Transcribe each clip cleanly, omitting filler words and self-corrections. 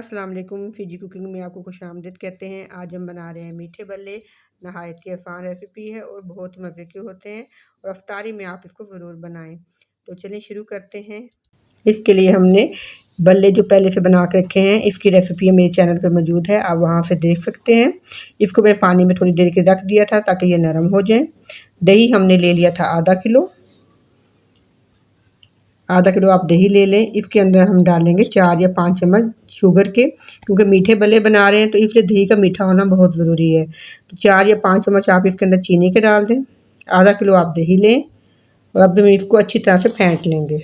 अस्सलाम वालेकुम। Fiji cooking में आपको खुशामदीद कहते हैं। आज हम बना रहे हैं मीठे बल्ले। नहायत ही आसान रेसिपी है और बहुत मज़े के होते हैं और अफ्तारी में आप इसको ज़रूर बनाएं। तो चलिए शुरू करते हैं। इसके लिए हमने बल्ले जो पहले से बना के रखे हैं, इसकी रेसिपी मेरे चैनल पर मौजूद है, आप वहाँ से देख सकते हैं। इसको मैं पानी में थोड़ी देर के रख दिया था ताकि ये नरम हो जाए। दही हमने ले लिया था आधा किलो आप दही ले लें। इसके अंदर हम डालेंगे 4 या 5 चम्मच शुगर के, क्योंकि मीठे बल्ले बना रहे हैं तो इसलिए दही का मीठा होना बहुत ज़रूरी है। तो 4 या 5 चम्मच आप इसके अंदर चीनी के डाल दें। आधा किलो आप दही लें और अब हम इसको अच्छी तरह से फेंट लेंगे।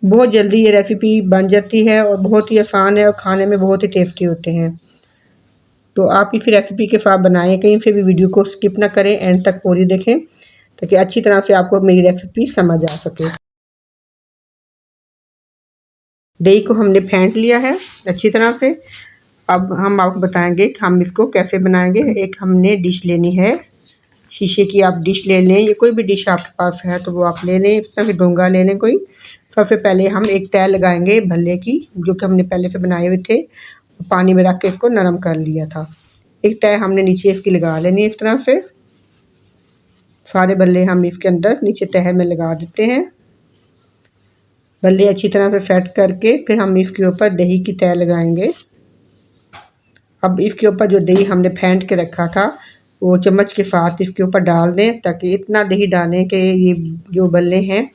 बहुत जल्दी ये रेसिपी बन जाती है और बहुत ही आसान है और खाने में बहुत ही टेस्टी होते हैं। तो आप इस रेसिपी के साथ बनाएं, कहीं से भी वीडियो को स्किप ना करें, एंड तक पूरी देखें ताकि अच्छी तरह से आपको मेरी रेसिपी समझ आ सके। दही को हमने फेंट लिया है अच्छी तरह से। अब हम आपको बताएंगे कि हम इसको कैसे बनाएंगे। एक हमने डिश लेनी है, शीशे की आप डिश ले लें, ये कोई भी डिश आपके पास है तो वो आप ले लें। इस तरह से डोंगा ले लें कोई। सबसे पहले हम एक तय लगाएंगे भल्ले की, जो कि हमने पहले से बनाए हुए थे, पानी में रख के इसको नरम कर लिया था। एक तय हमने नीचे इसकी लगा लेनी है। इस तरह से सारे बल्ले हम इसके अंदर नीचे तह में लगा देते हैं। बल्ले अच्छी तरह से सेट करके फिर हम इसके ऊपर दही की तह लगाएंगे। अब इसके ऊपर जो दही हमने फेंट के रखा था वो चम्मच के साथ इसके ऊपर डाल दें, ताकि इतना दही डालें कि ये जो बल्ले हैं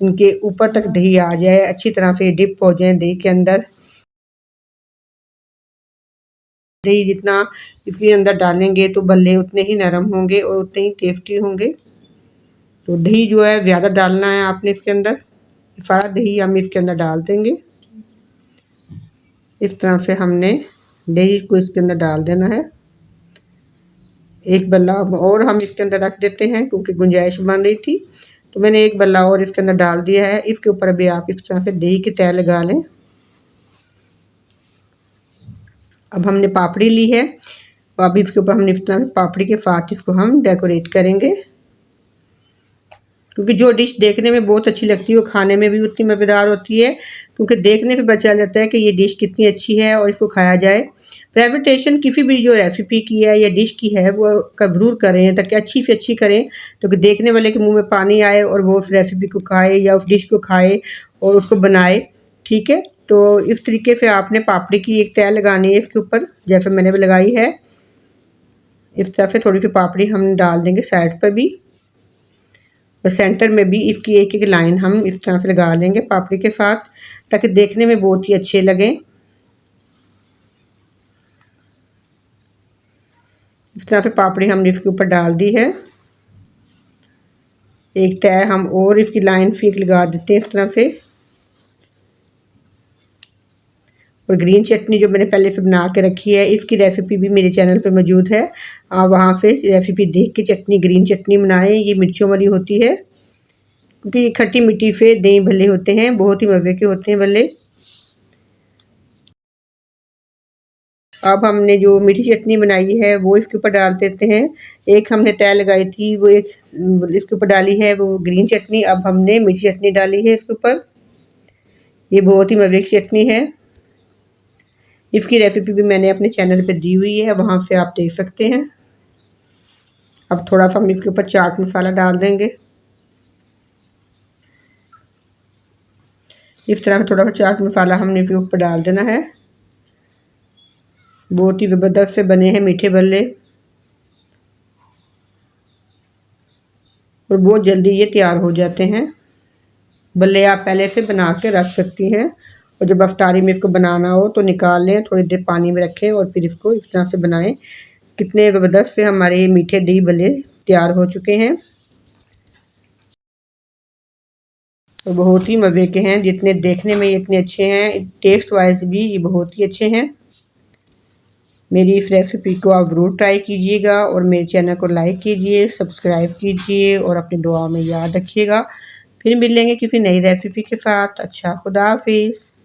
इनके ऊपर तक दही आ जाए, अच्छी तरह से डिप हो जाए दही के अंदर। दही जितना इसके अंदर डालेंगे तो बल्ले उतने ही नरम होंगे और उतने ही टेस्टी होंगे। तो दही जो है ज़्यादा डालना है आपने इसके अंदर। सारा दही हम इसके अंदर डाल देंगे। इस तरह से हमने दही को इसके अंदर डाल देना है। एक बल्ला और हम इसके अंदर रख देते हैं, क्योंकि गुंजाइश बन रही थी तो मैंने एक बल्ला और इसके अंदर डाल दिया है। इसके ऊपर अभी आप इस तरह से दही की तह लगा लें। अब हमने पापड़ी ली है, अब इसके ऊपर हमने इस तरह पापड़ी के साथ इसको हम डेकोरेट करेंगे, क्योंकि जो डिश देखने में बहुत अच्छी लगती है वो खाने में भी उतनी मज़ेदार होती है। क्योंकि देखने से पता चल जाता है कि ये डिश कितनी अच्छी है और इसको खाया जाए। प्रेजेंटेशन किसी भी जो रेसिपी की है या डिश की है वो ज़रूर करें, ताकि अच्छी से अच्छी करें, तो कि देखने वाले के मुंह में पानी आए और वो उस रेसिपी को खाए या उस डिश को खाए और उसको बनाए। ठीक है, तो इस तरीके से आपने पापड़ी की एक तह लगानी है इसके ऊपर, जैसे मैंने भी लगाई है। इस तरह से थोड़ी सी पापड़ी हम डाल देंगे साइड पर भी, और सेंटर में भी इसकी एक एक लाइन हम इस तरह से लगा लेंगे पापड़ी के साथ, ताकि देखने में बहुत ही अच्छे लगें। इस तरह से पापड़ी हमने इसके ऊपर डाल दी है। एक तय हम और इसकी लाइन फीक लगा देते हैं इस तरह से। और ग्रीन चटनी जो मैंने पहले से बना के रखी है, इसकी रेसिपी भी मेरे चैनल पर मौजूद है, आप वहाँ से रेसिपी देख के चटनी ग्रीन चटनी बनाएं। ये मिर्चों वाली होती है, क्योंकि ये खट्टी मिट्टी से दही भल्ले होते हैं, बहुत ही मज़े के होते हैं भल्ले। अब हमने जो मीठी चटनी बनाई है वो इसके ऊपर डाल देते हैं। एक हमने तय लगाई थी वो एक इसके ऊपर डाली है, वो ग्रीन चटनी। अब हमने मीठी चटनी डाली है इसके ऊपर। ये बहुत ही मज़े की चटनी है। इसकी रेसिपी भी मैंने अपने चैनल पे दी हुई है, वहाँ से आप देख सकते हैं। अब थोड़ा सा हम इसके ऊपर चाट मसाला डाल देंगे। इस तरह का थोड़ा सा चाट मसाला हमने इसके ऊपर डाल देना है। बहुत ही ज़बरदस्त से बने हैं मीठे बल्ले और बहुत जल्दी ये तैयार हो जाते हैं। बल्ले आप पहले से बना के रख सकती हैं, और जब अफ्तारी में इसको बनाना हो तो निकाल लें, थोड़ी देर पानी में रखें और फिर इसको इस तरह से बनाएं। कितने ज़बरदस्त से हमारे मीठे दही बल्ले तैयार हो चुके हैं और बहुत ही मज़े के हैं। जितने देखने में इतने अच्छे हैं, टेस्ट वाइज भी ये बहुत ही अच्छे हैं। मेरी इस रेसिपी को आप ज़रूर ट्राई कीजिएगा और मेरे चैनल को लाइक कीजिए, सब्सक्राइब कीजिए और अपनी दुआ में याद रखिएगा। फिर मिलेंगे किसी नई रेसिपी के साथ। अच्छा, खुदा हाफिज़।